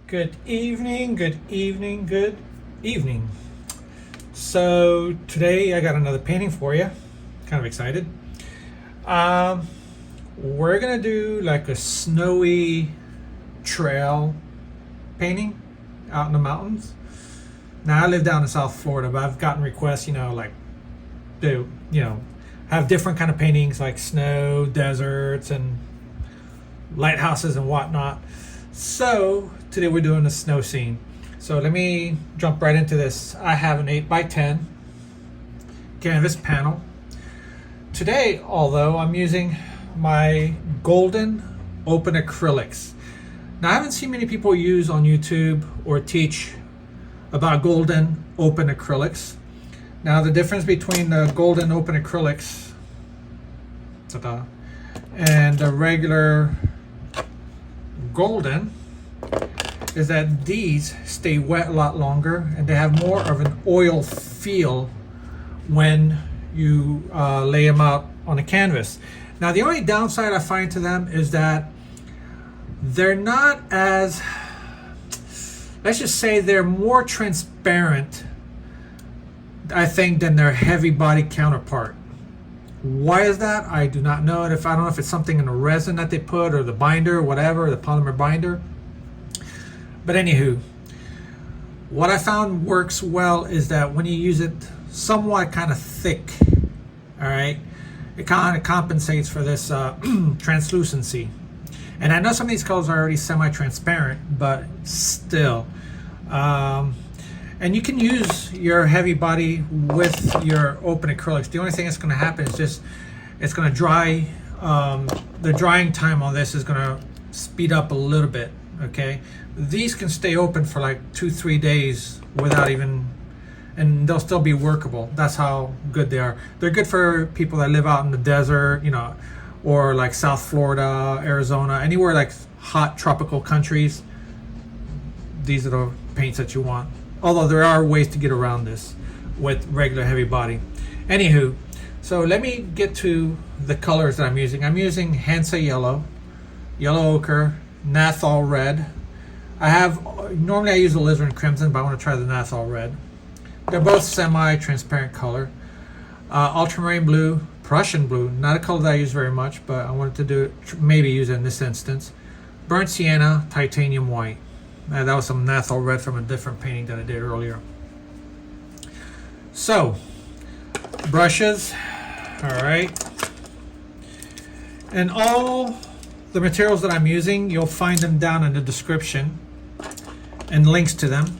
Good evening, good evening, good evening. So today I got another painting for you. Kind of excited. We're gonna do like a snowy trail painting out in the mountains. Now I live down in South Florida, but I've gotten requests, like to, have different kind of paintings like snow, deserts, and lighthouses and whatnot. So today we're doing a snow scene. So let me jump right into this. I have an 8x10 canvas panel. Today, although, I'm using my golden open acrylics. Now I haven't seen many people use on YouTube or teach about golden open acrylics. Now the difference between the golden open acrylics and the regular golden is that these stay wet a lot longer and they have more of an oil feel when you lay them out on a canvas. Now the only downside I find to them is that they're not as, let's just say they're more transparent, I think, than their heavy body counterpart. Why is that? I do not know. And I don't know if it's something in the resin that they put or the binder or whatever, the polymer binder. But anywho, what I found works well is that when you use it somewhat kind of thick, all right, it kind of compensates for this translucency. And I know some of these colors are already semi-transparent, but still. And you can use your heavy body with your open acrylics. The only thing that's going to happen is just it's going to dry. The drying time on this is going to speed up a little bit. Okay, these can stay open for like 2-3 days without even, and they'll still be workable. That's how good they are. They're good for people that live out in the desert, or like South Florida, Arizona, anywhere like hot tropical countries. These are the paints that you want. Although there are ways to get around this with regular heavy body. Anywho, so let me get to the colors that I'm using. I'm using Hansa yellow, yellow ochre, Nathal red. Normally I use alizarin crimson, but I want to try the Nathal red. They're both semi-transparent color. Ultramarine blue, Prussian blue, not a color that I use very much, but I wanted to maybe use it in this instance. Burnt sienna, titanium white. That was some Nathal red from a different painting that I did earlier. So, brushes, all right. And all the materials that I'm using, you'll find them down in the description and links to them.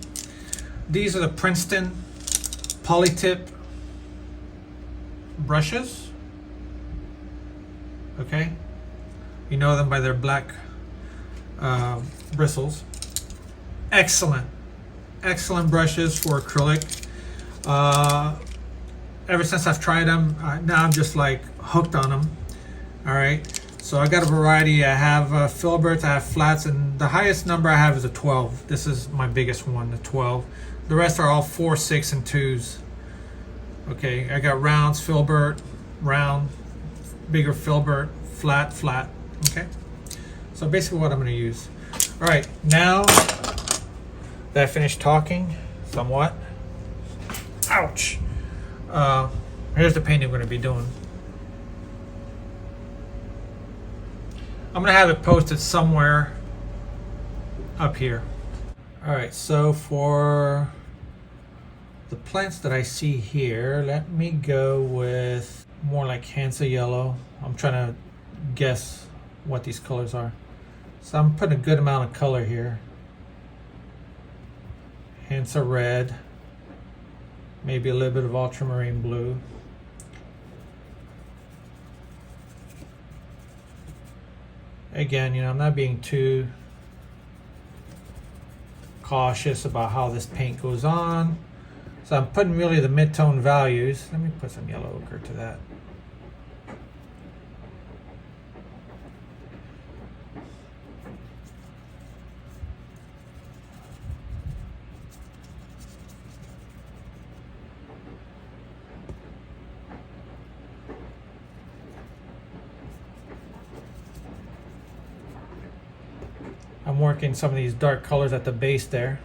These are the Princeton Polytip brushes. Okay, you know them by their black bristles. Excellent brushes for acrylic. Ever since I've tried them, now I'm just like hooked on them. All right, so I got a variety. I have filberts, I have flats, and the highest number I have is a 12. This is my biggest one, the 12. The rest are all 4, 6, and 2s. Okay, I got rounds, filbert, round, bigger filbert, flat, flat. Okay, so basically what I'm going to use. All right, now that I finished talking somewhat, ouch, here's the painting we're going to be doing. I'm going to have it posted somewhere up here. All right, so for the plants that I see here, let me go with more like Hansa yellow. I'm trying to guess what these colors are. So I'm putting a good amount of color here. Hansa red, maybe a little bit of ultramarine blue. Again, I'm not being too cautious about how this paint goes on. So I'm putting really the mid-tone values. Let me put some yellow ochre to that. I'm working some of these dark colors at the base there.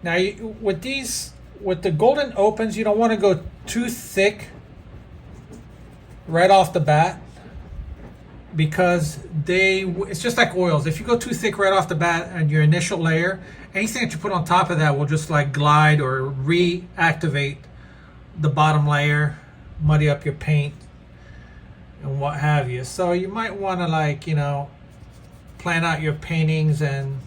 Now with the golden opens, you don't want to go too thick right off the bat, because it's just like oils. If you go too thick right off the bat and your initial layer, anything that you put on top of that will just like glide or reactivate the bottom layer, muddy up your paint and what have you. So you might want to, like, you know, plan out your paintings, and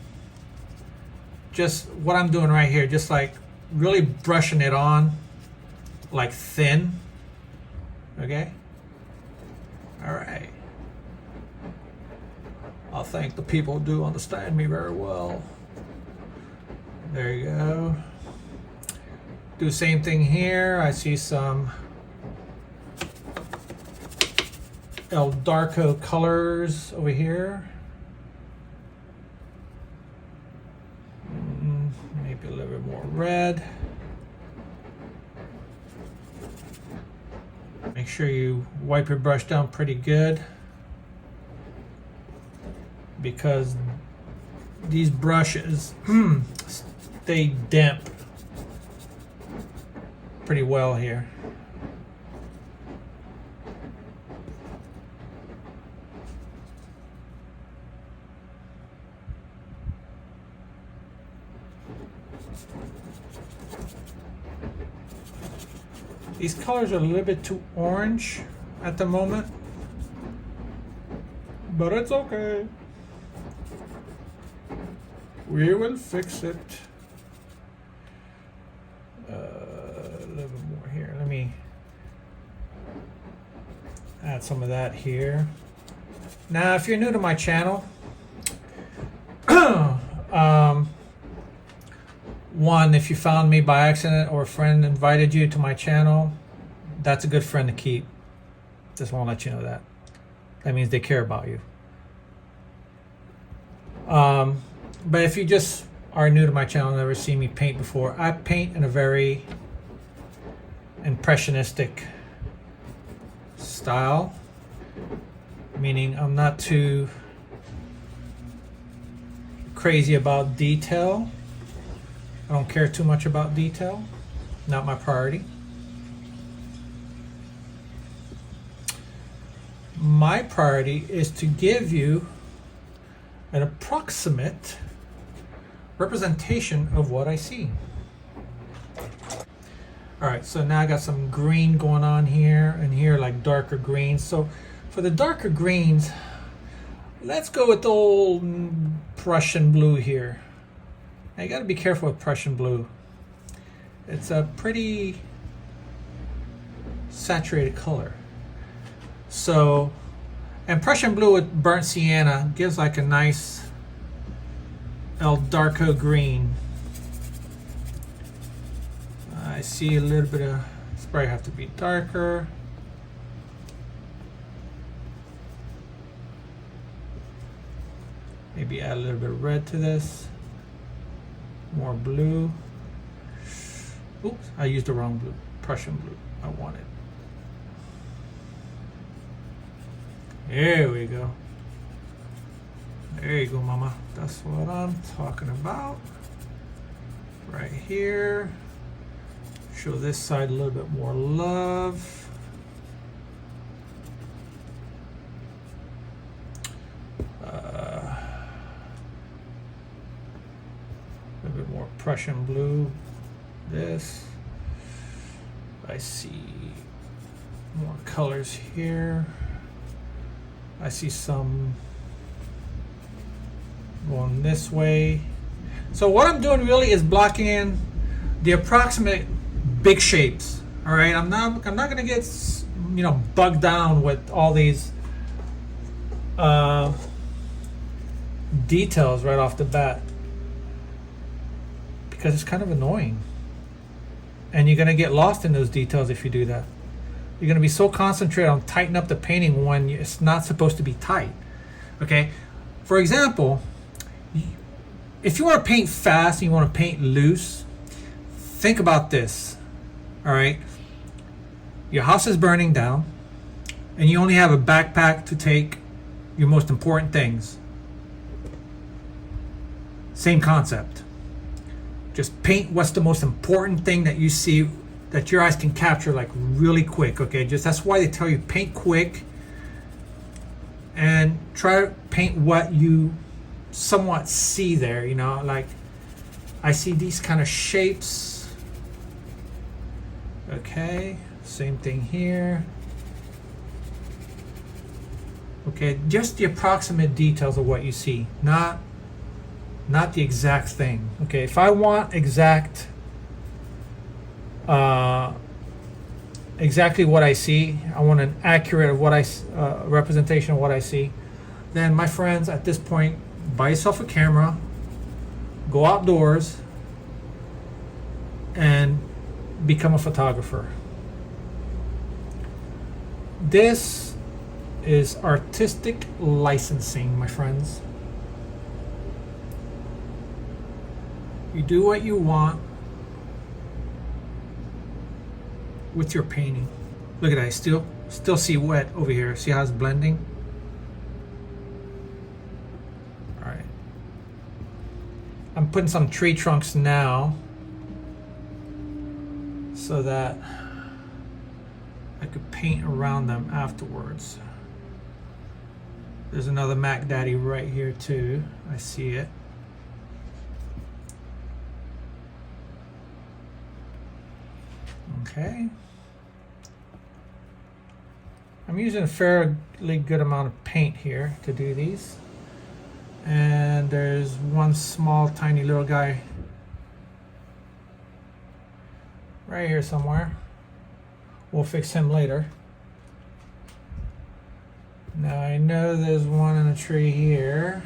just what I'm doing right here, just like really brushing it on like thin. Okay. All right. I think the people do understand me very well. There you go. Do the same thing here. I see some El Darko colors over here. Maybe a little bit more red. Make sure you wipe your brush down pretty good, because these brushes stay damp pretty well here. These colors are a little bit too orange at the moment, but it's okay. We will fix it. A little bit more here. Let me add some of that here. Now, if you're new to my channel, one, if you found me by accident or a friend invited you to my channel, that's a good friend to keep. Just want to let you know that. That means they care about you. But if you just are new to my channel, never seen me paint before, I paint in a very impressionistic style, meaning I'm not too crazy about detail. I don't care too much about detail. Not my priority. My priority is to give you an approximate representation of what I see. All right, so now I got some green going on here, and here like darker greens. So for the darker greens, let's go with the old Prussian blue here. Now you got to be careful with Prussian blue. It's a pretty saturated color. So, and Prussian blue with burnt sienna gives like a nice El Darko green. I see a little bit of, it's probably have to be darker. Maybe add a little bit of red to this. More blue. Oops, I used the wrong blue. Prussian blue. I want it. There we go. There you go, mama. That's what I'm talking about. Right here. Show this side a little bit more love. A little bit more Prussian blue. This. I see more colors here. I see some going this way. So what I'm doing really is blocking in the approximate big shapes. All right, I'm not gonna get, you know, bogged down with all these details right off the bat, because it's kind of annoying, and you're gonna get lost in those details if you do that. You're gonna be so concentrated on tightening up the painting when it's not supposed to be tight. Okay, for example, if you want to paint fast and you want to paint loose, think about this. All right, your house is burning down. and you only have a backpack to take your most important things. Same concept. Just paint what's the most important thing that you see, that your eyes can capture like really quick, okay? Just that's why they tell you paint quick and try to paint what you somewhat see there, you know, like I see these kind of shapes. Okay, same thing here. Okay, just the approximate details of what you see, not the exact thing. Okay, if I want exactly what I see, I want an accurate of what representation of what I see, then my friends, at this point, buy yourself a camera, go outdoors, and become a photographer. This is artistic licensing, my friends. You do what you want with your painting. Look at that, I still see wet over here. See how it's blending? All right. I'm putting some tree trunks now so that I could paint around them afterwards. There's another Mac Daddy right here too. I see it. Okay. I'm using a fairly good amount of paint here to do these. And there's one small tiny little guy right here somewhere. We'll fix him later. Now I know there's one in a tree here.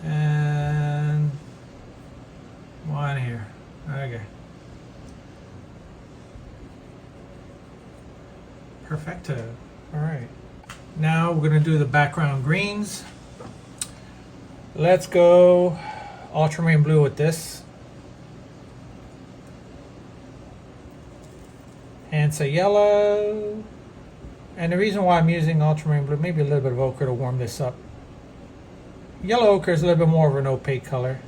And one here. Okay. Perfecto. All right. Now we're going to do the background greens. Let's go ultramarine blue with this. And say yellow. And the reason why I'm using ultramarine blue, maybe a little bit of ochre to warm this up. Yellow ochre is a little bit more of an opaque color.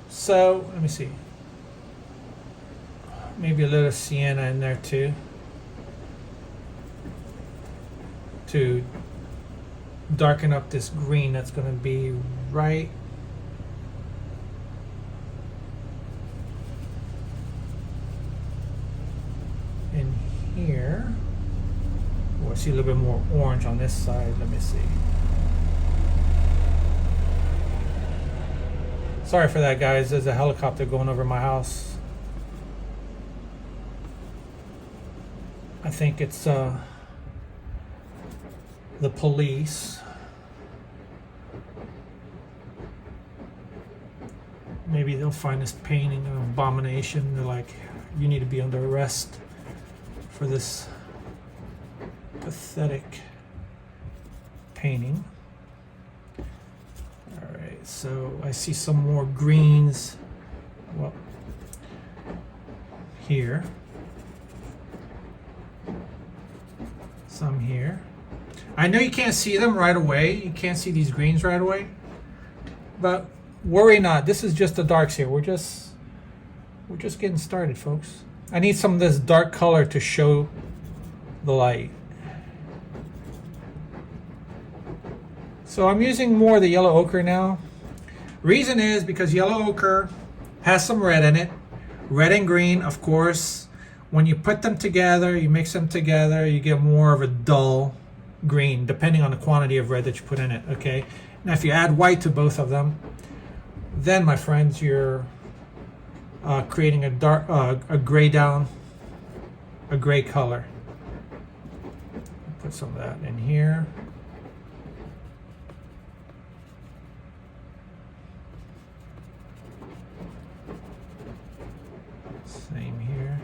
So let me see. Maybe a little sienna in there too, to darken up this green that's going to be right in here. Oh, I see a little bit more orange on this side. Let me see. Sorry for that, guys. There's a helicopter going over my house. I think it's the police. Maybe they'll find this painting an abomination. They're like, you need to be under arrest for this pathetic painting. Alright, so I see some more greens. Well, here. Some here. I know you can't see them right away. You can't see these greens right away. But worry not. This is just the darks here. We're just getting started, folks. I need some of this dark color to show the light. So I'm using more of the yellow ochre now. Reason is because yellow ochre has some red in it. Red and green, of course. When you put them together, you mix them together, you get more of a dull green, depending on the quantity of red that you put in it, okay? Now, if you add white to both of them, then, my friends, you're creating a dark, a gray color. Put some of that in here. Same here.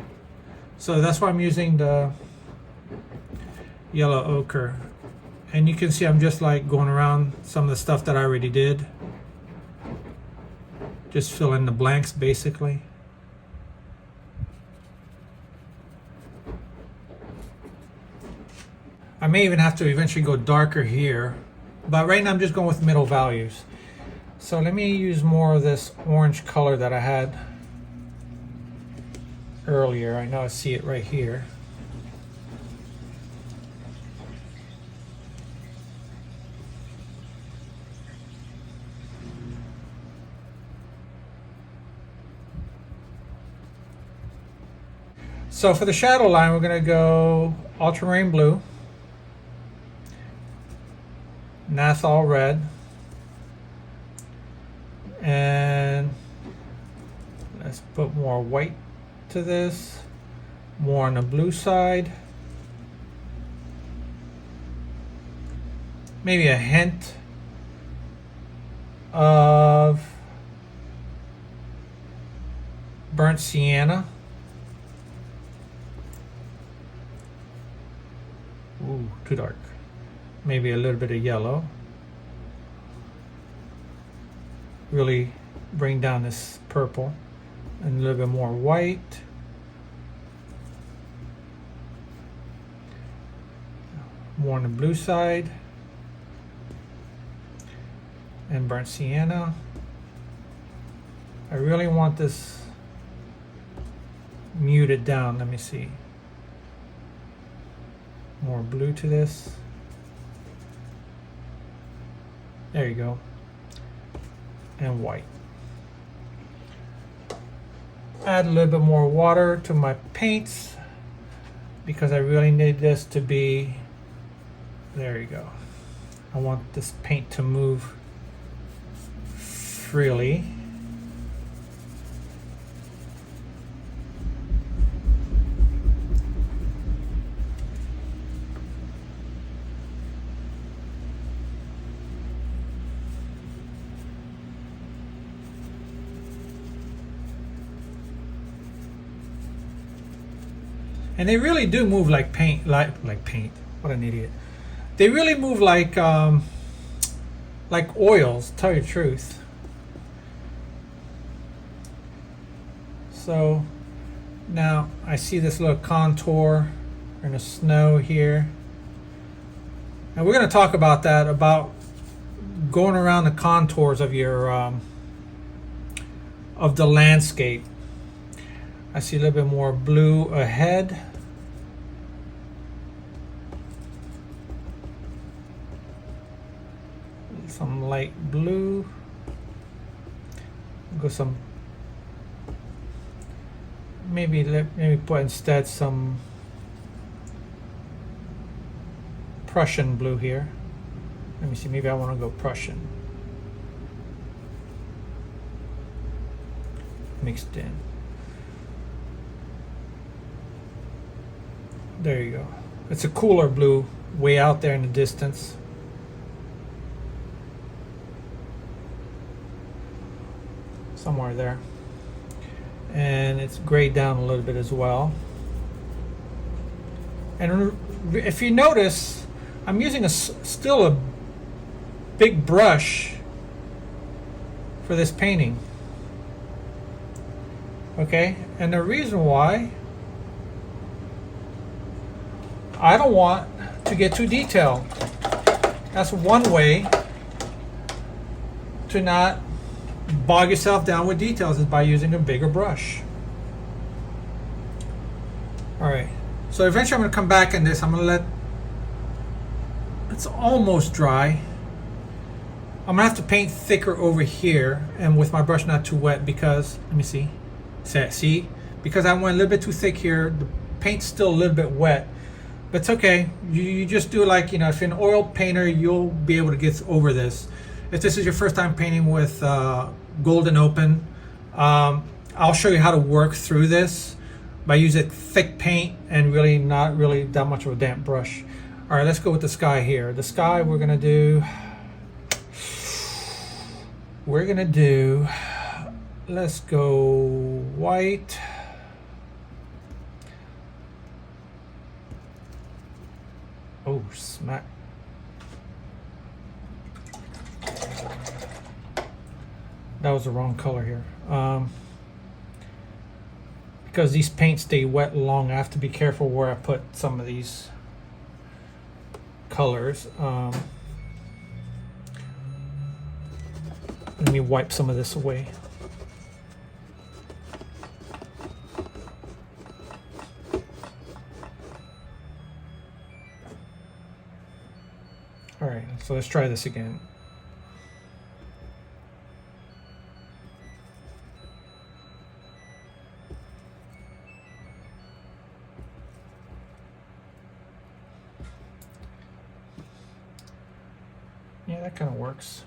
So that's why I'm using the yellow ochre. And you can see I'm just like going around some of the stuff that I already did. Just fill in the blanks basically. I may even have to eventually go darker here, but right now I'm just going with middle values. So let me use more of this orange color that I had earlier. I know I see it right here. So for the shadow line, we're going to go ultramarine blue, Nathal red, and let's put more white to this, more on the blue side, maybe a hint of burnt sienna. Ooh, too dark. Maybe a little bit of yellow. Really bring down this purple. And a little bit more white. More on the blue side. And burnt sienna. I really want this muted down. Let me see. More blue to this. There you go. And white. Add a little bit more water to my paints because I really need this to be, there you go. I want this paint to move freely. And they really do move like paint, like paint. What an idiot! They really move like oils. To tell you the truth. So now I see this little contour in the snow here, and we're going to talk about that, about going around the contours of your of the landscape. I see a little bit more blue ahead. Some light blue. Go some, maybe put instead some Prussian blue here. Let me see, maybe I want to go Prussian. Mixed in. There you go. It's a cooler blue way out there in the distance. Somewhere there. And it's grayed down a little bit as well. And if you notice, I'm using still a big brush for this painting. Okay, and the reason why, I don't want to get too detailed. That's one way to not bog yourself down with details, is by using a bigger brush. Alright, so eventually I'm going to come back in this. I'm going to let, it's almost dry. I'm going to have to paint thicker over here, and with my brush not too wet, because, let me see. See? Because I went a little bit too thick here. The paint's still a little bit wet. But it's okay. You just do, like, you know, if you're an oil painter, you'll be able to get over this. If this is your first time painting with Golden Open, I'll show you how to work through this by using thick paint and really not really that much of a damp brush. All right, let's go with the sky here. The sky we're gonna do, let's go white. Oh, smack. That was the wrong color here. Because these paints stay wet long, I have to be careful where I put some of these. colors. Let me wipe some of this away. All right, so let's try this again. Yeah, that kind of works.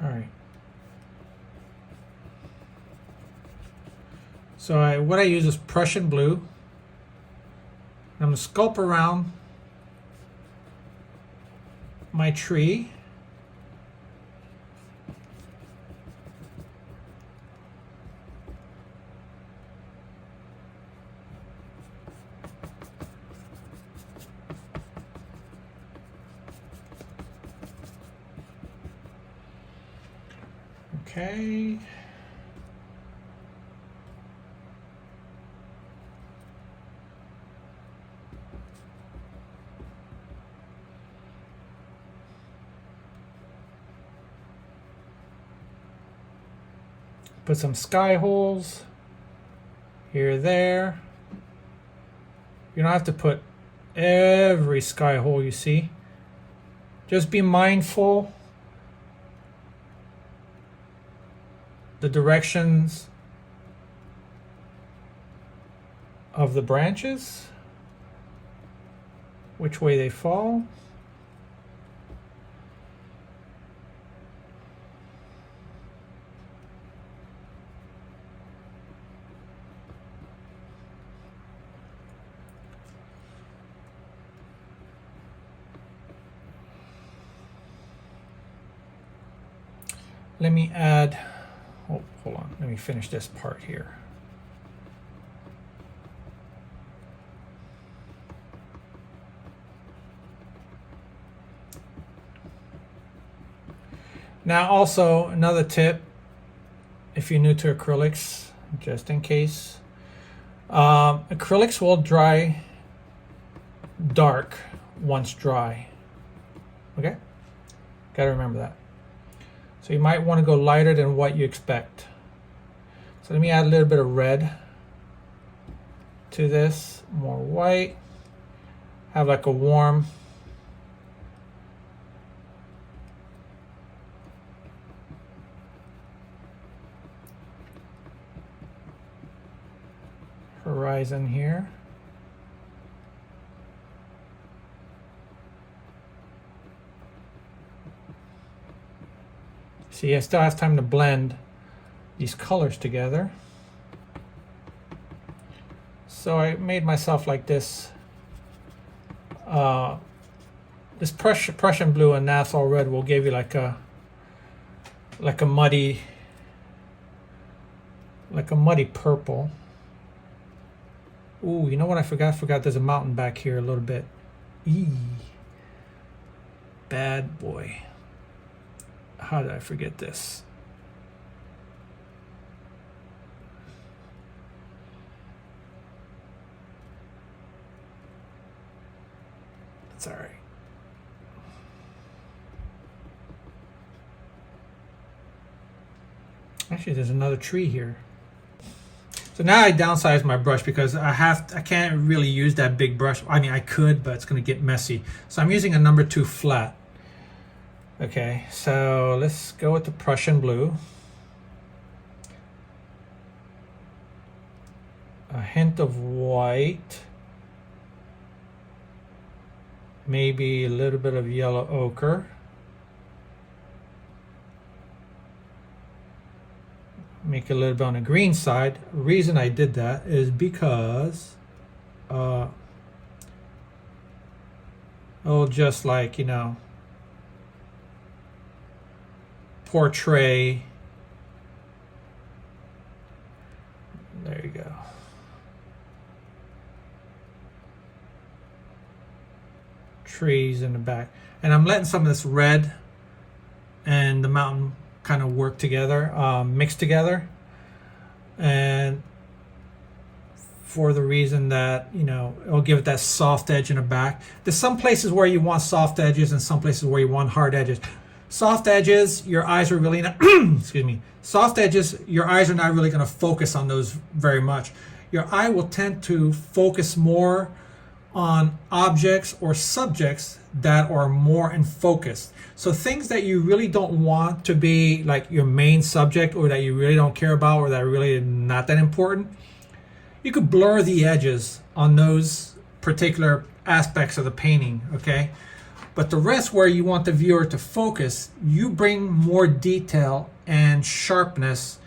All right. So what I use is Prussian blue. I'm going to sculpt around my tree. Okay. Put some sky holes here, there. You don't have to put every sky hole you see. Just be mindful the directions of the branches, which way they fall. Let me add, oh, hold on, let me finish this part here. Now also another tip, if you're new to acrylics, just in case, acrylics will dry dark once dry. Okay, gotta remember that. So you might want to go lighter than what you expect. So let me add a little bit of red to this, more white, have like a warm horizon here. See, I still have time to blend these colors together. So I made myself like this. This Prussian blue and Nassau red will give you like a muddy purple. Ooh, you know what I forgot? There's a mountain back here a little bit. Eee. Bad boy. How did I forget this? It's all right. Actually, there's another tree here. So now I downsized my brush because I can't really use that big brush. I mean, I could, but it's going to get messy. So I'm using a number 2 flat. Okay, so let's go with the Prussian blue. A hint of white. Maybe a little bit of yellow ochre. Make it a little bit on the green side. The reason I did that is because it'll just, like, you know, portray. There you go. trees in the back. And I'm letting some of this red and the mountain kind of work together, mix together. And for the reason that, you know, it'll give it that soft edge in the back. There's some places where you want soft edges and some places where you want hard edges. Soft edges, your eyes are really not, excuse me. Soft edges, your eyes are not really going to focus on those very much. Your eye will tend to focus more on objects or subjects that are more in focus. So things that you really don't want to be like your main subject, or that you really don't care about, or that are really not that important, you could blur the edges on those particular aspects of the painting, okay? But the rest, where you want the viewer to focus, you bring more detail and sharpness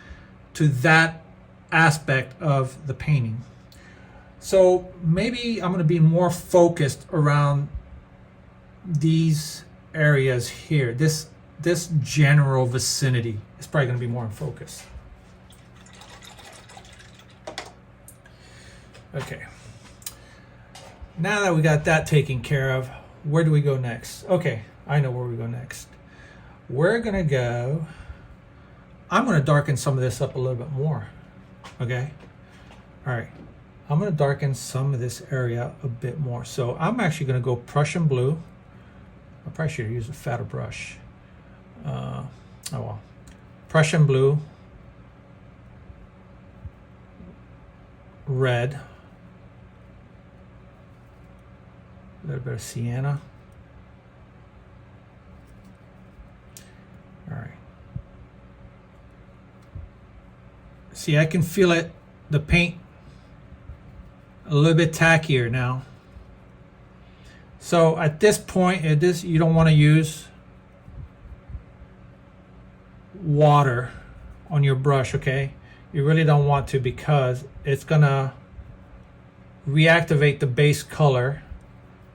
to that aspect of the painting. So maybe I'm going to be more focused around these areas here. This general vicinity is probably going to be more in focus. Okay. Now that we got that taken care of, where do we go next? Okay, I know where we go next. We're going to go, I'm going to darken some of this up a little bit more. Okay? All right. I'm going to darken some of this area a bit more. So I'm actually going to go Prussian blue. I probably should use a fatter brush. Oh well. Prussian blue. Red. A little bit of sienna. All right. See, I can feel it, the paint, a little bit tackier now. So at this point, you don't want to use water on your brush, okay? You really don't want to, because it's gonna reactivate the base color.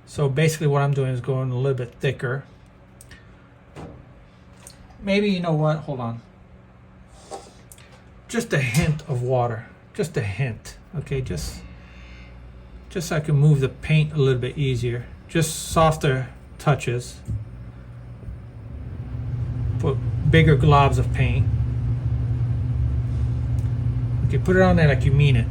So basically what I'm doing is going a little bit thicker. Maybe, you know what, hold on. Just a hint of water, just a hint, okay? Just so I can move the paint a little bit easier. Just softer touches. Put bigger globs of paint. Okay, put it on there like you mean it.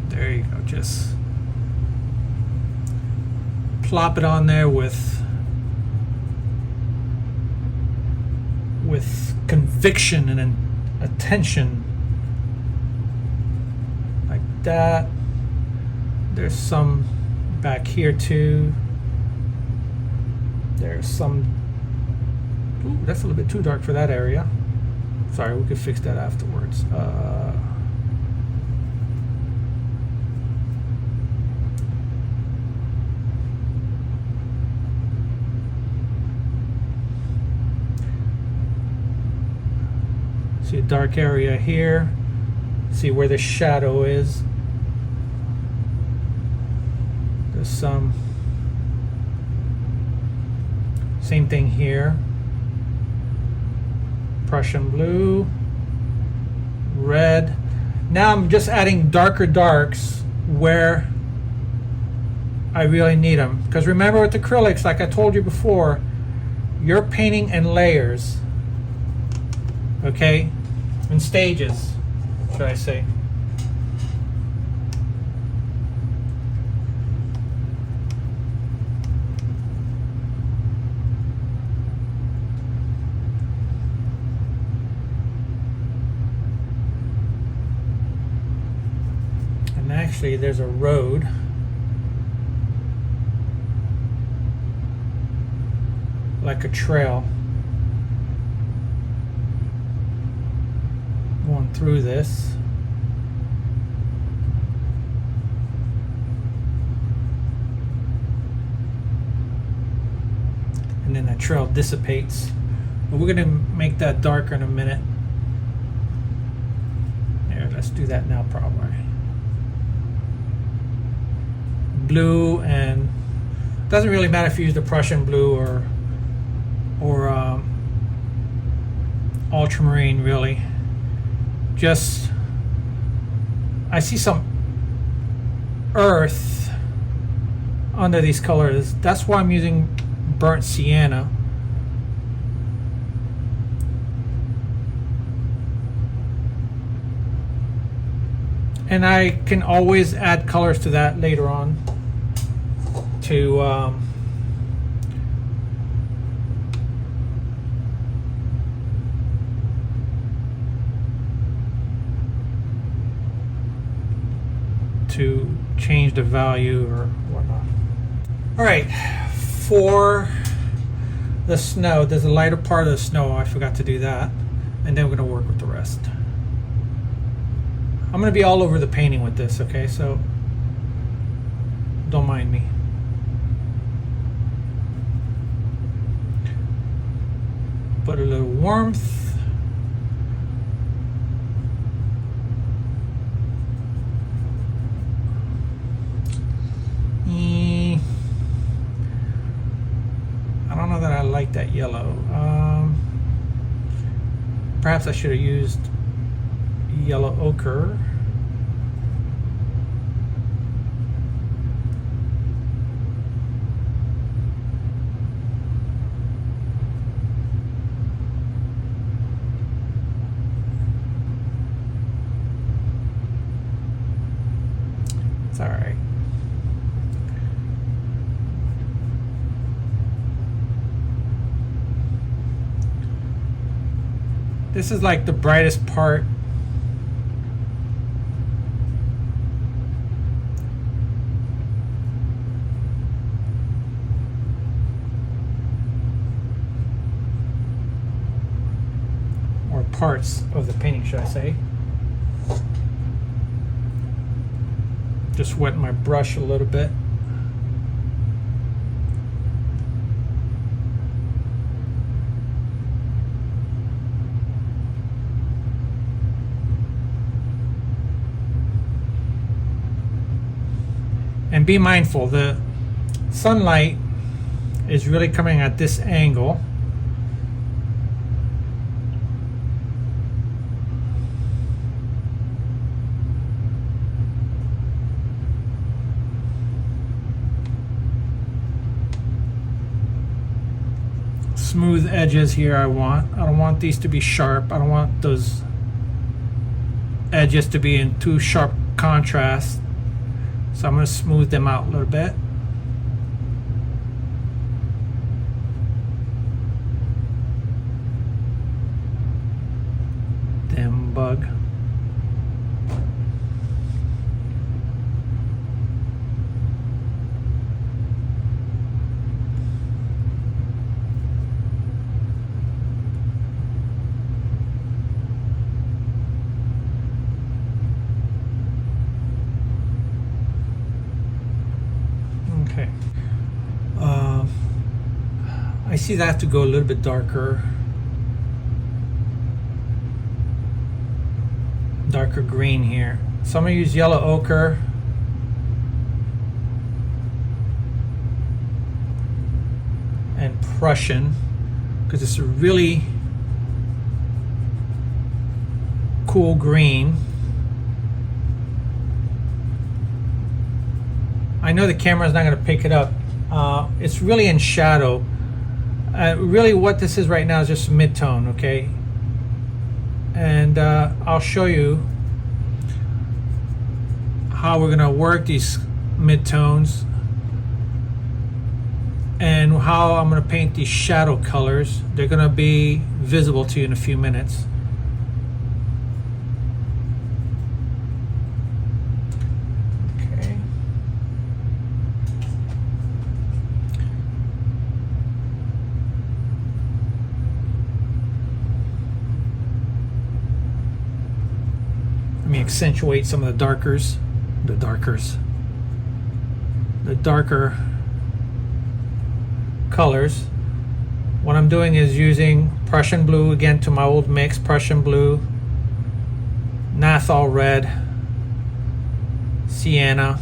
There you go, just plop it on there with conviction and attention, like that. There's some back here too. There's some, ooh, that's a little bit too dark for that area. Sorry, we could fix that afterwards. See a dark area here. See where the shadow is. There's some. Same thing here. Prussian blue. Red. Now I'm just adding darker darks where I really need them. Because remember with acrylics, like I told you before, you're painting in layers. Okay? In stages, should I say. And actually there's a road like a trail going through this. And then that trail dissipates. But we're going to make that darker in a minute. There, let's do that now probably. Blue, and doesn't really matter if you use the Prussian blue or ultramarine really. Just, I see some earth under these colors. That's why I'm using burnt sienna. And I can always add colors to that later on to change the value or whatnot. All right, for the snow, there's a lighter part of the snow. I forgot to do that, and then we're gonna work with the rest. I'm gonna be all over the painting with this, okay? So don't mind me. Put a little warmth. I don't know that I like that yellow. Perhaps I should have used yellow ochre. It's all right. This is like the brightest part. Or parts of the painting, should I say. Just wet my brush a little bit. And be mindful, the sunlight is really coming at this angle. Smooth edges here I want. I don't want these to be sharp. I don't want those edges to be in too sharp contrast. So I'm going to smooth them out a little bit. Damn bug. Okay. I see that to go a little bit darker. Darker green here. So I'm going to use yellow ochre. And Prussian, because it's a really cool green. I know the camera's not going to pick it up. It's really in shadow. Really what this is right now is just mid-tone, okay? And I'll show you how we're going to work these mid-tones and how I'm going to paint these shadow colors. They're going to be visible to you in a few minutes. Let me accentuate some of the darker colors. What I'm doing is using Prussian blue again to my old mix, Prussian blue, Nathal red, sienna,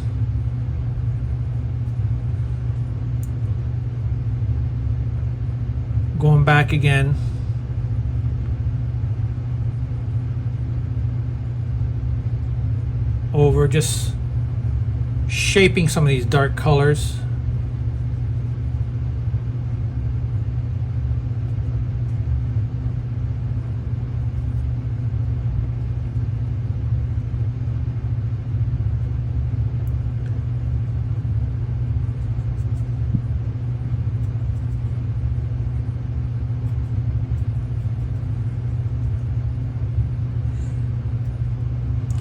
going back again over, just shaping some of these dark colors.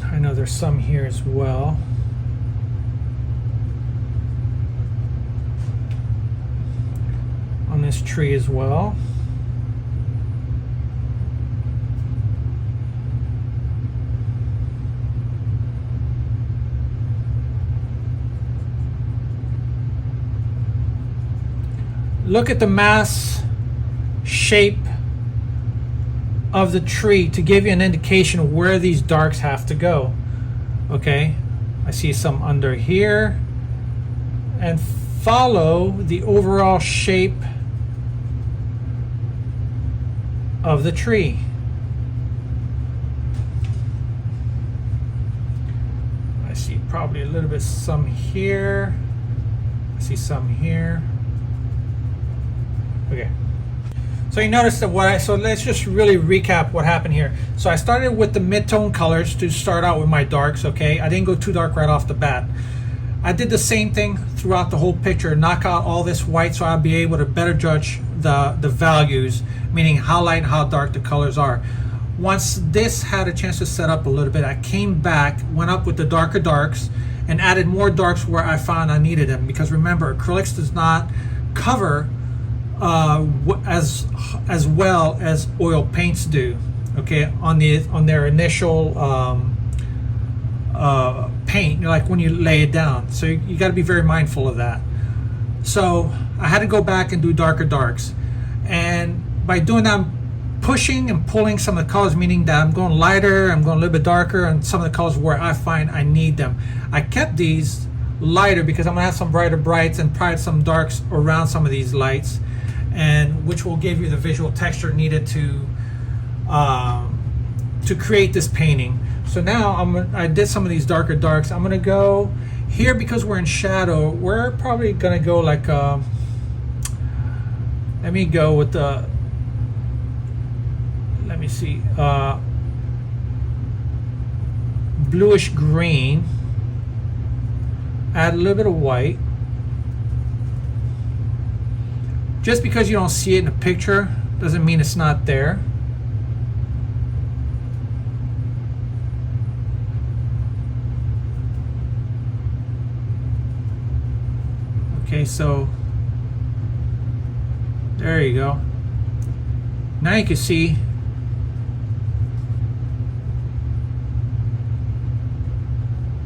I know there's some here as well. On this tree as well. Look at the mass shape of the tree to give you an indication of where these darks have to go. Okay, I see some under here, and follow the overall shape of the tree. I see probably a little bit some here. I see some here. Okay. So you notice that so let's just really recap what happened here. So I started with the mid-tone colors to start out with my darks, okay? I didn't go too dark right off the bat. I did the same thing throughout the whole picture, knock out all this white so I'll be able to better judge the values, meaning how light and how dark the colors are. Once this had a chance to set up a little bit, I came back, went up with the darker darks, and added more darks where I found I needed them. Because remember, acrylics does not cover as well as oil paints do, okay, on their initial paint, like when you lay it down. So you got to be very mindful of that. So I had to go back and do darker darks, and by doing that, I'm pushing and pulling some of the colors, meaning that I'm going lighter, I'm going a little bit darker, and some of the colors where I find I need them. I kept these lighter because I'm gonna have some brighter brights and probably some darks around some of these lights, and which will give you the visual texture needed to create this painting. So now I did some of these darker darks. I'm gonna go here because we're in shadow. We're probably gonna go like let me go with the, let me see, bluish green. Add a little bit of white. Just because you don't see it in a picture doesn't mean it's not there. Okay, so there you go. Now you can see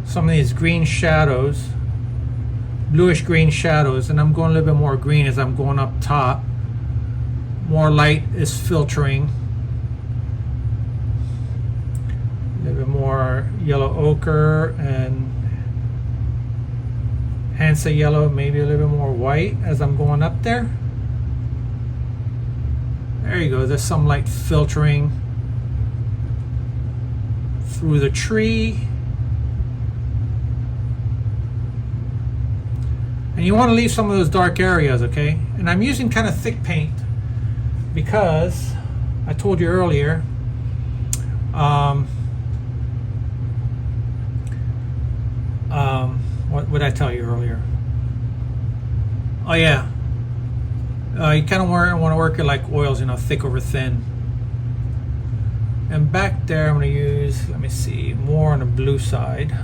some of these green shadows, bluish green shadows, and I'm going a little bit more green as I'm going up top. More light is filtering. A little bit more yellow ochre and Hansa yellow, maybe a little bit more white as I'm going up there. There you go, there's some light filtering through the tree. And you want to leave some of those dark areas, okay? And I'm using kind of thick paint because I told you earlier, what did I tell you earlier? Oh yeah, you kind of want to work it like oils, you know, thick over thin. And back there I'm going to use, let me see, more on the blue side.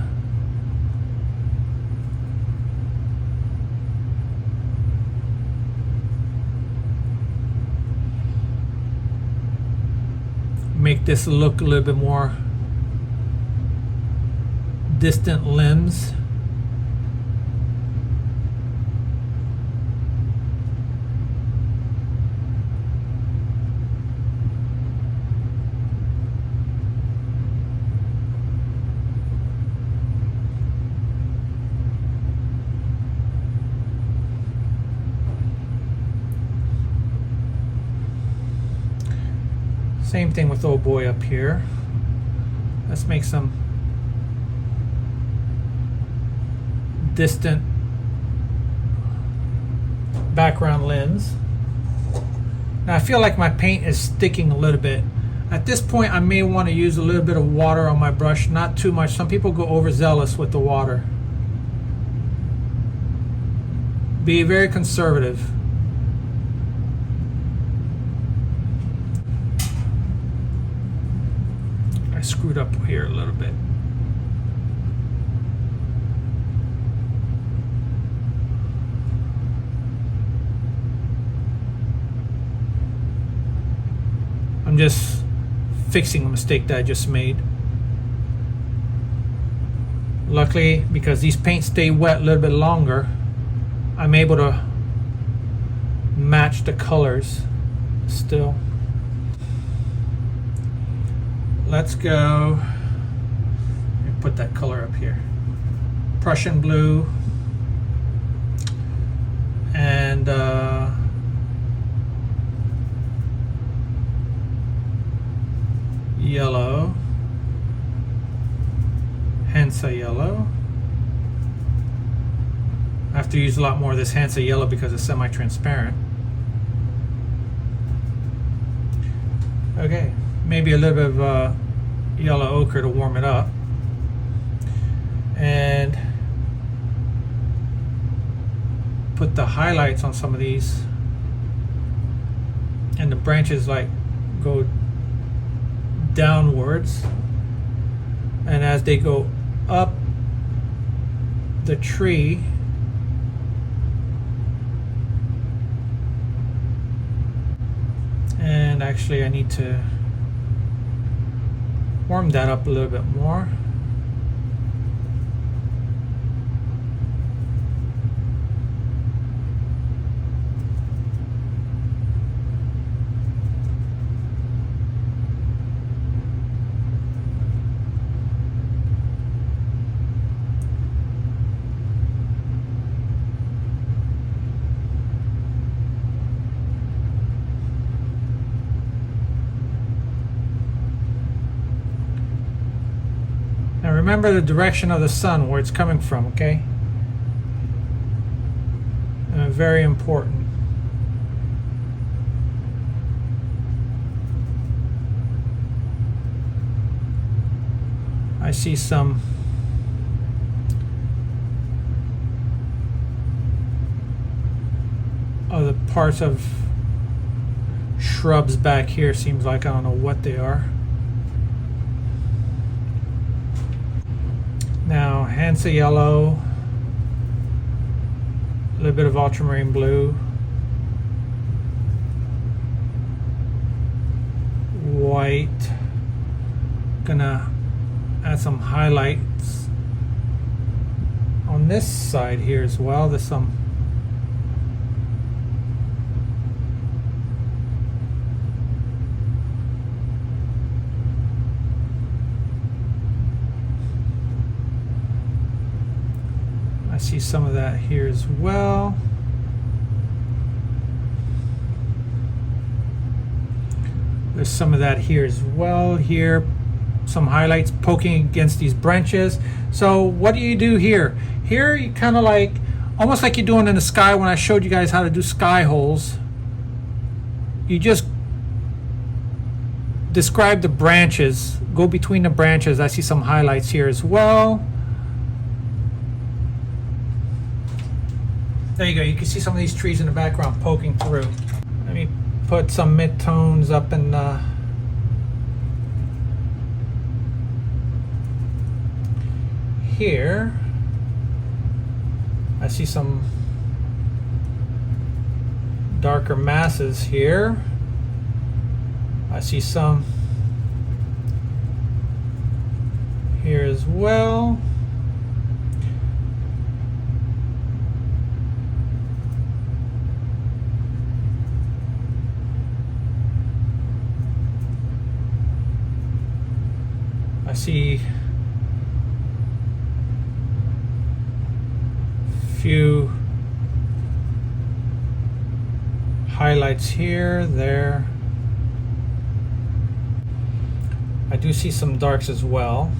Make this look a little bit more distant limbs. Same thing with old boy up here. Let's make some distant background lens. Now I feel like my paint is sticking a little bit. At this point I may want to use a little bit of water on my brush, not too much. Some people go overzealous with the water. Be very conservative. I screwed up here a little bit. I'm just fixing a mistake that I just made. Luckily, because these paints stay wet a little bit longer, I'm able to match the colors still. Let's go. Let me put that color up here. Prussian blue and yellow, Hansa yellow. I have to use a lot more of this Hansa yellow because it's semi-transparent. Okay, maybe a little bit of yellow ochre to warm it up. And put the highlights on some of these. And the branches like go downwards. And as they go up the tree, and actually I need to warm that up a little bit more. Now remember the direction of the sun, where it's coming from, okay? Very important. I see some other parts of shrubs back here. Seems like I don't know what they are. Now, Hansa yellow, a little bit of ultramarine blue, white. Gonna add some highlights on this side here as well. There's some I see some of that here as well. There's some of that here as well. Here, some highlights poking against these branches. So what do you do here? Here you kind of like, almost like you're doing in the sky when I showed you guys how to do sky holes. You just describe the branches, go between the branches. I see some highlights here as well. There you go. You can see some of these trees in the background poking through. Let me put some mid-tones up in here. I see some darker masses here. I see some here as well. I see few highlights here, there. I do see some darks as well.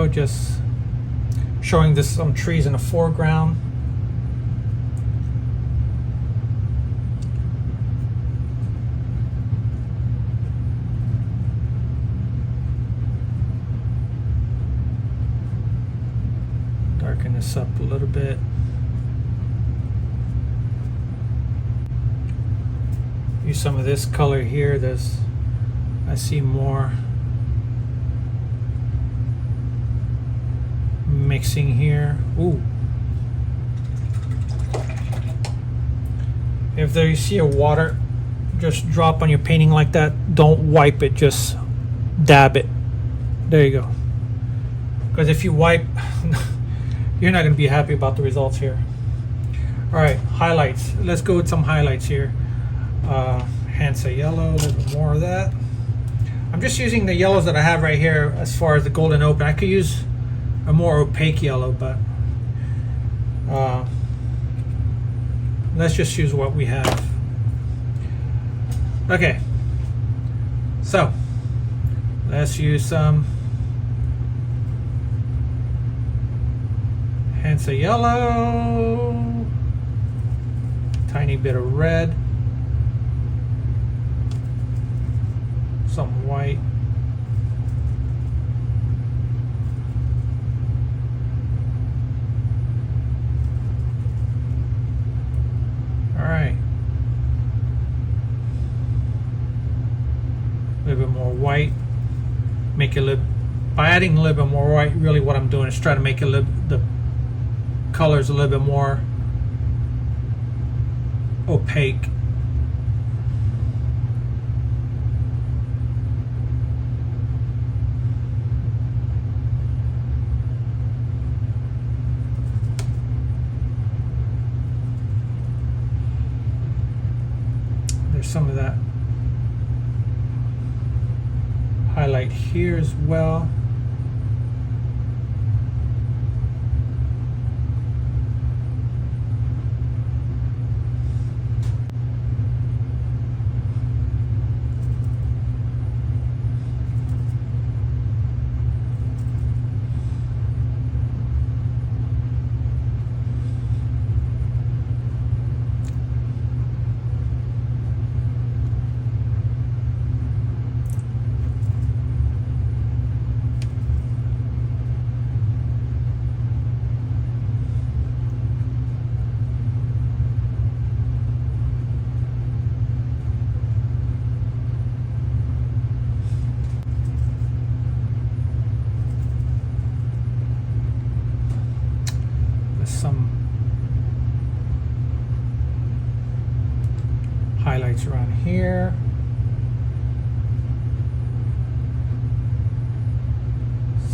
yellow, just showing this some trees in the foreground. Darken this up a little bit. Use some of this color here. I see more mixing here. Ooh. If there you see a water just drop on your painting like that, don't wipe it, just dab it. There you go. Because if you wipe, you're not going to be happy about the results here. All right, highlights. Let's go with some highlights here. Hansa yellow, a little bit more of that. I'm just using the yellows that I have right here as far as the golden open. I could use a more opaque yellow, but let's just use what we have. Okay, so let's use some Hansa yellow, tiny bit of red, some white, all right, a little bit more white, make it a little, by adding a little bit more white, really what I'm doing is trying to make it a little, the colors a little bit more opaque. There's some of that highlight here as well. Some highlights around here.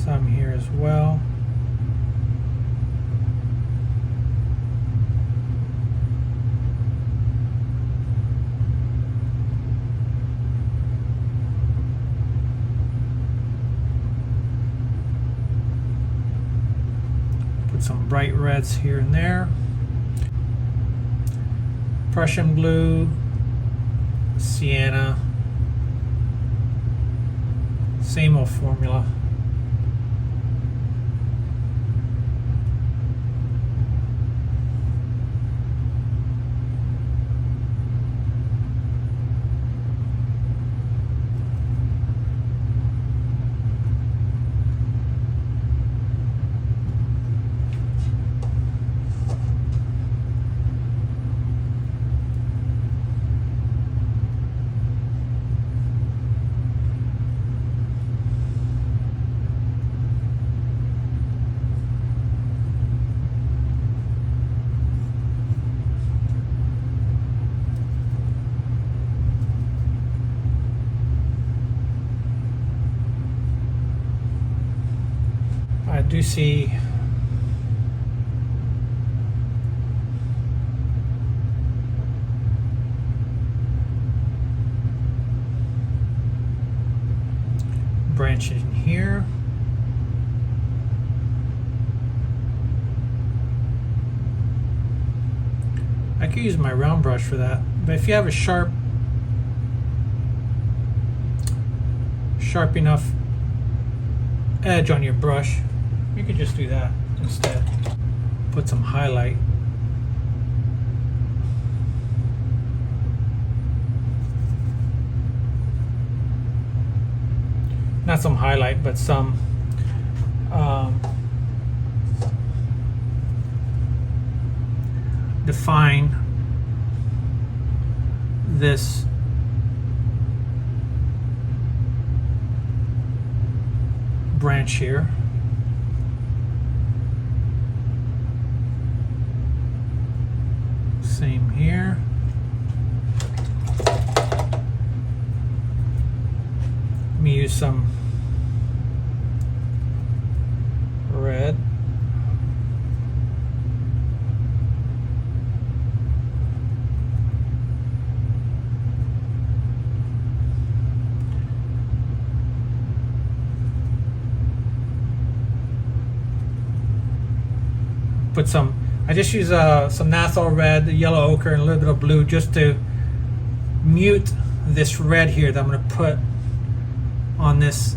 Some here as well. Some bright reds here and there. Prussian blue, sienna, same old formula. I do see branches in here. I could use my round brush for that, but if you have a sharp enough edge on your brush, You could just do that instead. Put some highlight. Not some highlight, but some define this branch here. Same here. Let me use some red. Put some, I just use some Nathal red, the yellow ochre, and a little bit of blue just to mute this red here that I'm going to put on this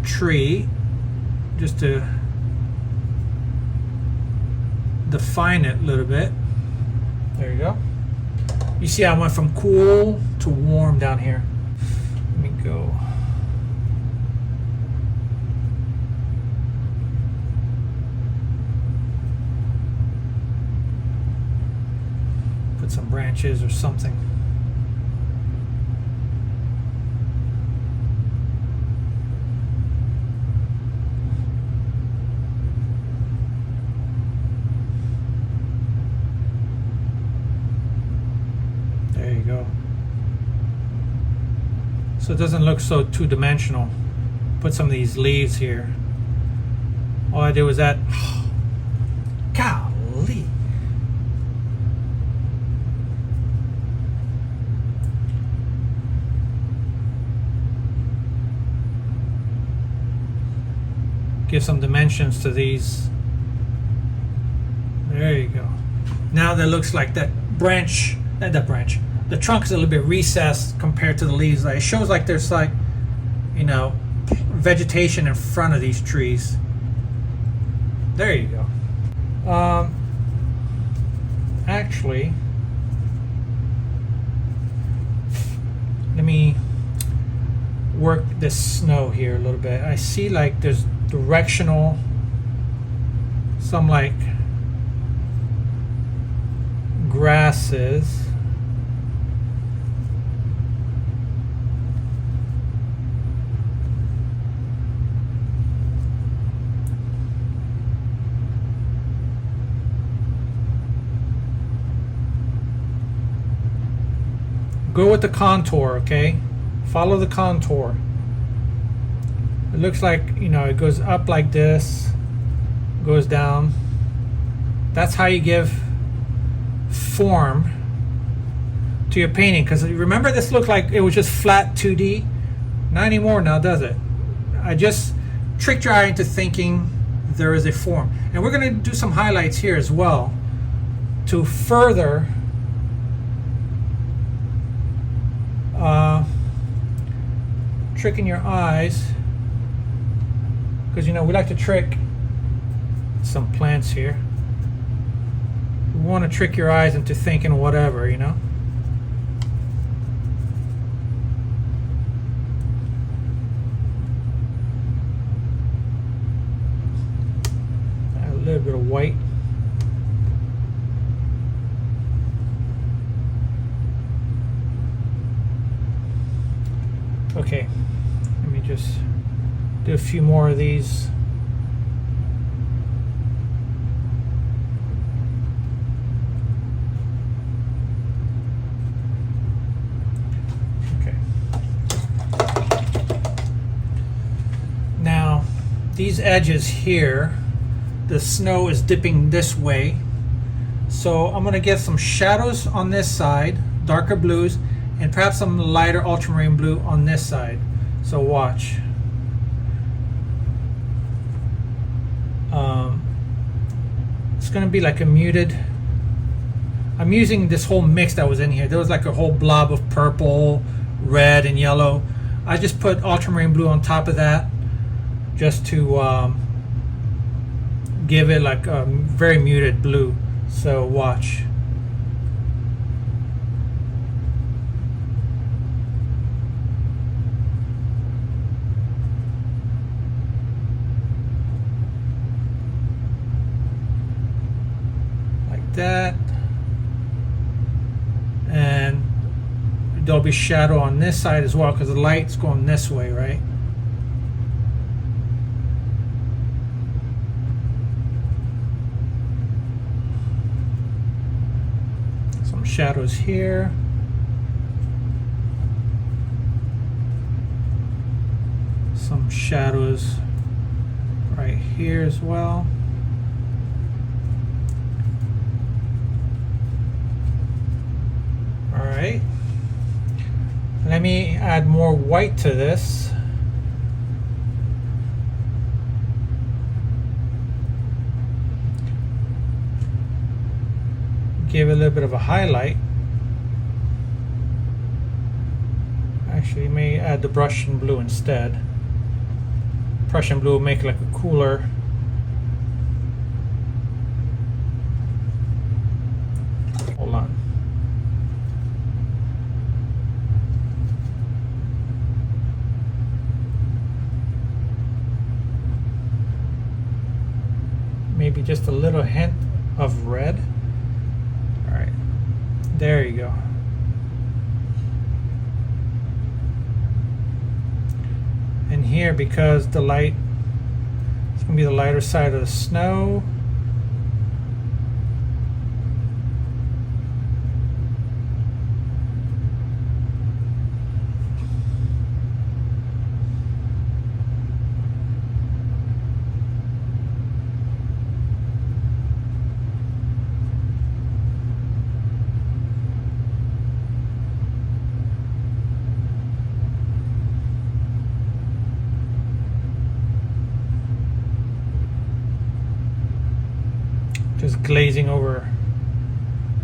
tree, just to define it a little bit. There you go. You see I went from cool to warm down here. Let me go. Put some branches or something. There you go. So it doesn't look so two-dimensional. Put some of these leaves here. All I did was that. Golly. Give some dimensions to these. There you go. Now that looks like that branch, the trunk is a little bit recessed compared to the leaves. Like, it shows like there's like, you know, vegetation in front of these trees. There you go. Actually, let me work this snow here a little bit. I see like there's directional, some like grasses. Go with the contour, okay? Follow the contour. It looks like, you know, it goes up like this, goes down. That's how you give form to your painting. Because remember, this looked like it was just flat 2D. Not anymore now, does it? I just tricked your eye into thinking there is a form. And we're going to do some highlights here as well to further tricking your eyes, because you know we like to trick some plants here. We want to trick your eyes into thinking whatever, you know. Add a little bit of white. Okay, let me just do a few more of these. Okay. Now, these edges here, the snow is dipping this way. So I'm going to get some shadows on this side, darker blues, and perhaps some lighter ultramarine blue on this side. So watch. It's gonna be like a muted. I'm using this whole mix that was in here. There was like a whole blob of purple, red, and yellow. I just put ultramarine blue on top of that just to give it like a very muted blue. So watch. Like that. And there'll be shadow on this side as well because the light's going this way, right? Some shadows here. Some shadows right here as well. All right. Let me add more white to this. Give it a little bit of a highlight. Actually, may add the Prussian blue instead. Prussian blue will make it like a cooler. Hold on. Maybe just a little hint of red. All right, there you go. And here, because the light, it's gonna be the lighter side of the snow. Just glazing over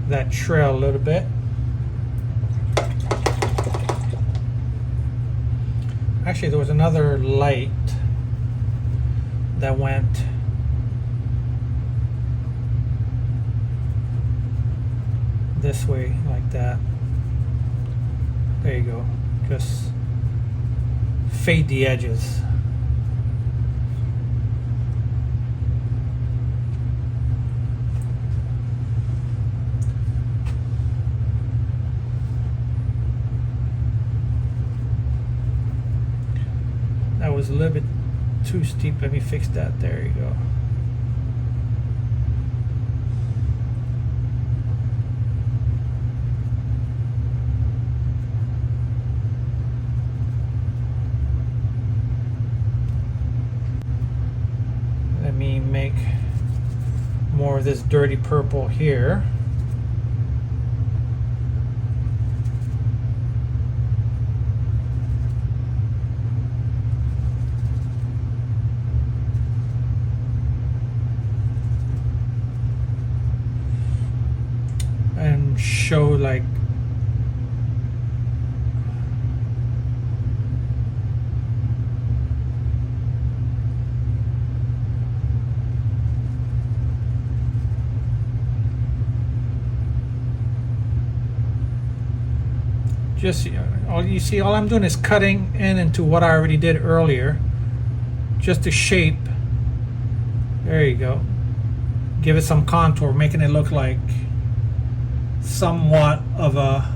that trail a little bit. Actually, there was another light that went this way like that. There you go. Just fade the edges. That was a little bit too steep. Let me fix that. There you go. Let me make more of this dirty purple here. And show like just all I'm doing is cutting into what I already did earlier, just to shape. There you go. Give it some contour, making it look like somewhat of a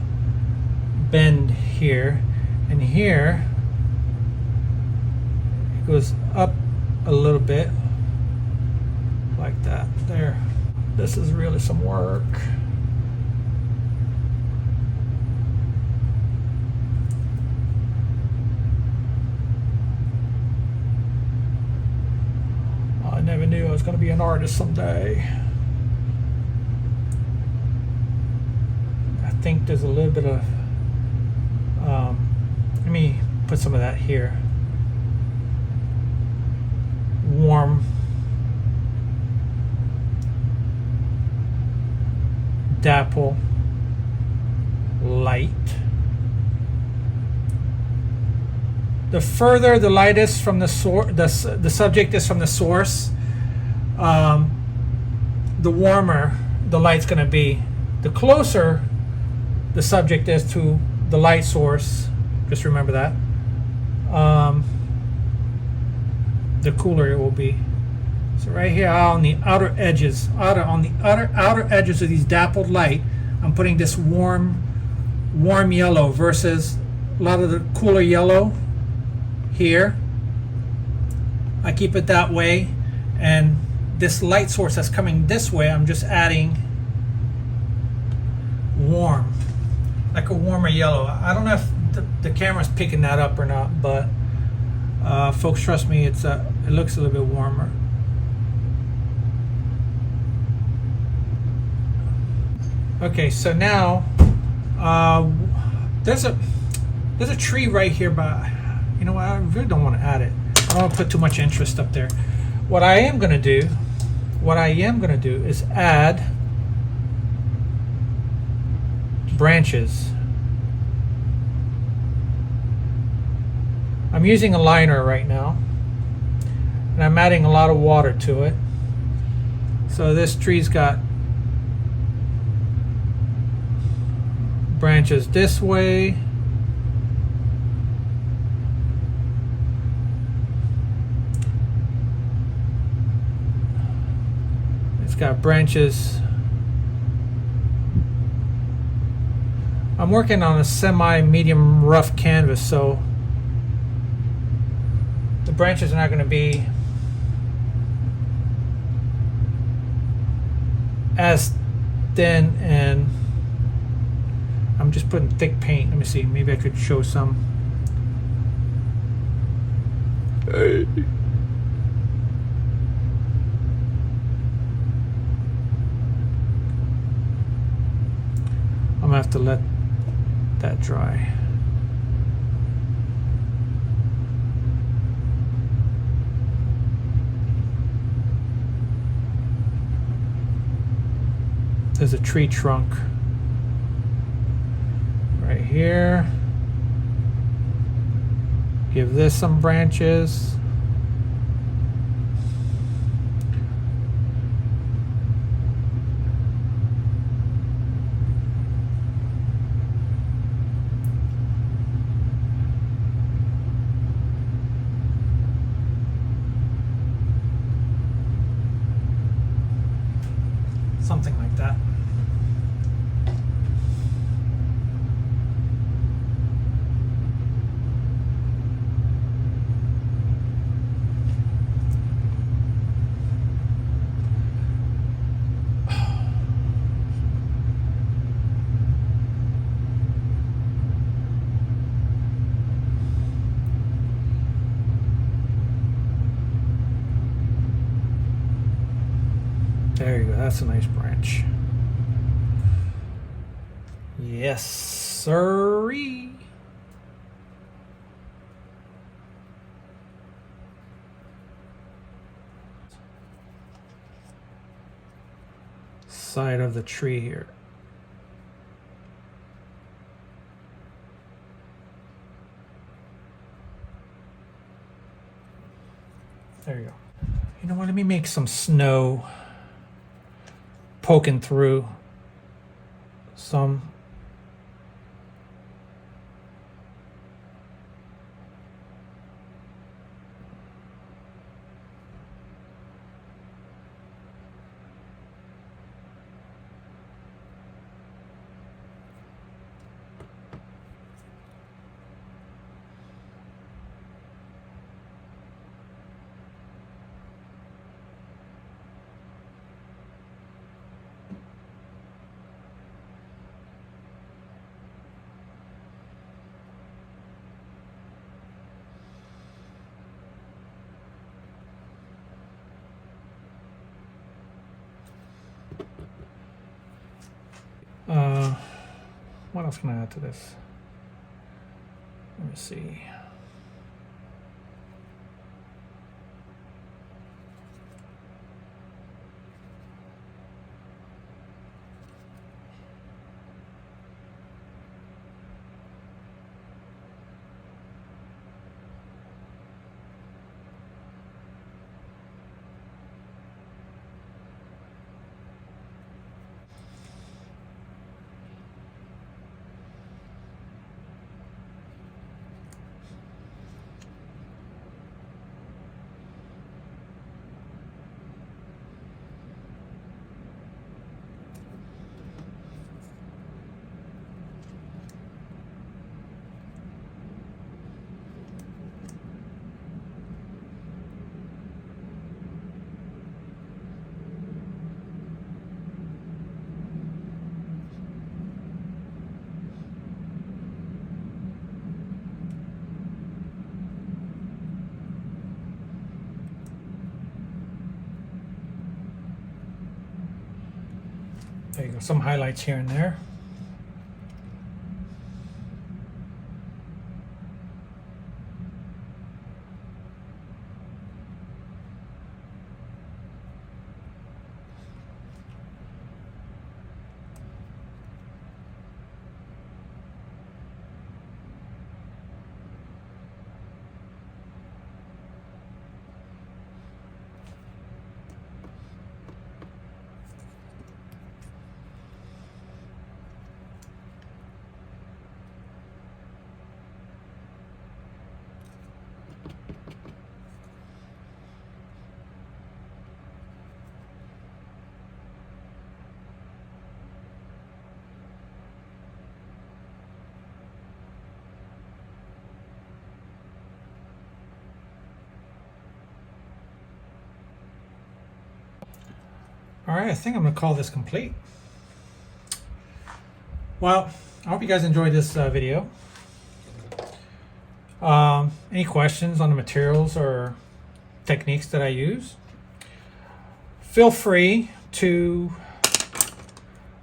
bend here, and here it goes up a little bit like that. There, this is really some work. I never knew I was going to be an artist someday. I think there's a little bit of let me put some of that here. Warm, dapple, light. the further the light is from the source, the subject is from the source, the warmer the light's going to be. The closer the subject is to the light source, just remember that, the cooler it will be. So right here on the outer edges, on the outer edges of these dappled light, I'm putting this warm yellow versus a lot of the cooler yellow here. I keep it that way, and this light source that's coming this way, I'm just adding warm, like a warmer yellow. I don't know if the camera's picking that up or not, but folks, trust me, it looks a little bit warmer. Okay, so now there's a tree right here, but you know what? I really don't want to add it. I don't want to put too much interest up there. What I am gonna do is add branches. I'm using a liner right now, and I'm adding a lot of water to it. So this tree's got branches this way, it's got branches. I'm working on a semi-medium rough canvas, so the branches are not going to be as thin, and I'm just putting thick paint. Let me see, maybe I could show some. I'm gonna have to let that dry. There's a tree trunk right here. Give this some branches. Something like that. There you go, that's a nice branch. Yes, sirree. Side of the tree here. There you go. You know what, let me make some snow poking through some. What else can I add to this? Let me see. There you go, some highlights here and there. All right, I think I'm gonna call this complete. Well, I hope you guys enjoyed this video. Any questions on the materials or techniques that I use, feel free to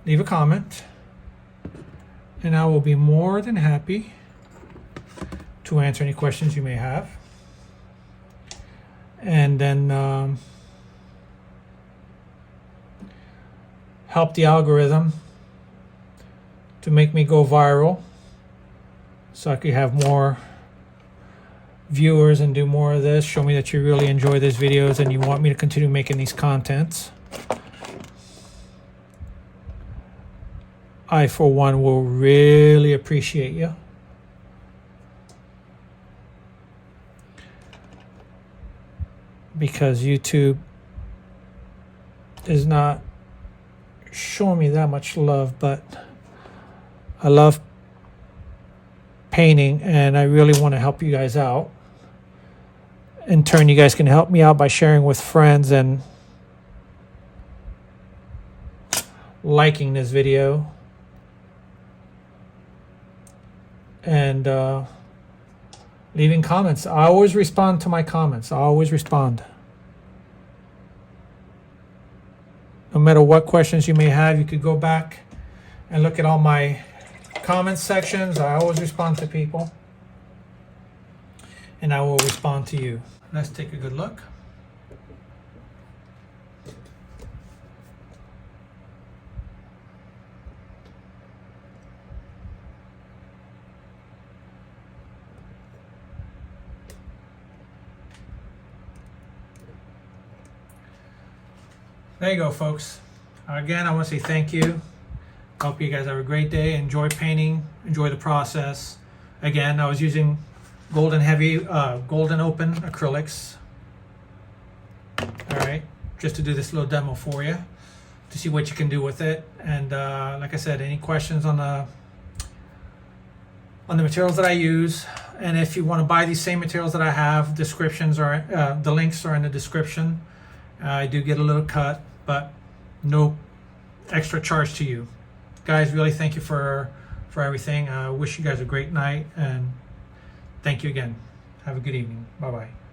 leave a comment, and I will be more than happy to answer any questions you may have. And then help the algorithm to make me go viral so I could have more viewers and do more of this. Show me that you really enjoy these videos and you want me to continue making these contents. I, for one, will really appreciate you. Because YouTube is not showing me that much love, but I love painting and I really want to help you guys out. In turn, you guys can help me out by sharing with friends and liking this video and leaving comments. I always respond to my comments. I always respond. No matter what questions you may have, you could go back and look at all my comment sections. I always respond to people, and I will respond to you. Let's take a good look. There you go, folks. Again, I want to say thank you. Hope you guys have a great day. Enjoy painting. Enjoy the process. Again, I was using golden open acrylics. All right, just to do this little demo for you, to see what you can do with it. And like I said, any questions on the materials that I use, and if you want to buy these same materials that I have, descriptions are the links are in the description. I do get a little cut, but no extra charge to you. Guys, really thank you for everything. I wish you guys a great night, and thank you again. Have a good evening. Bye-bye.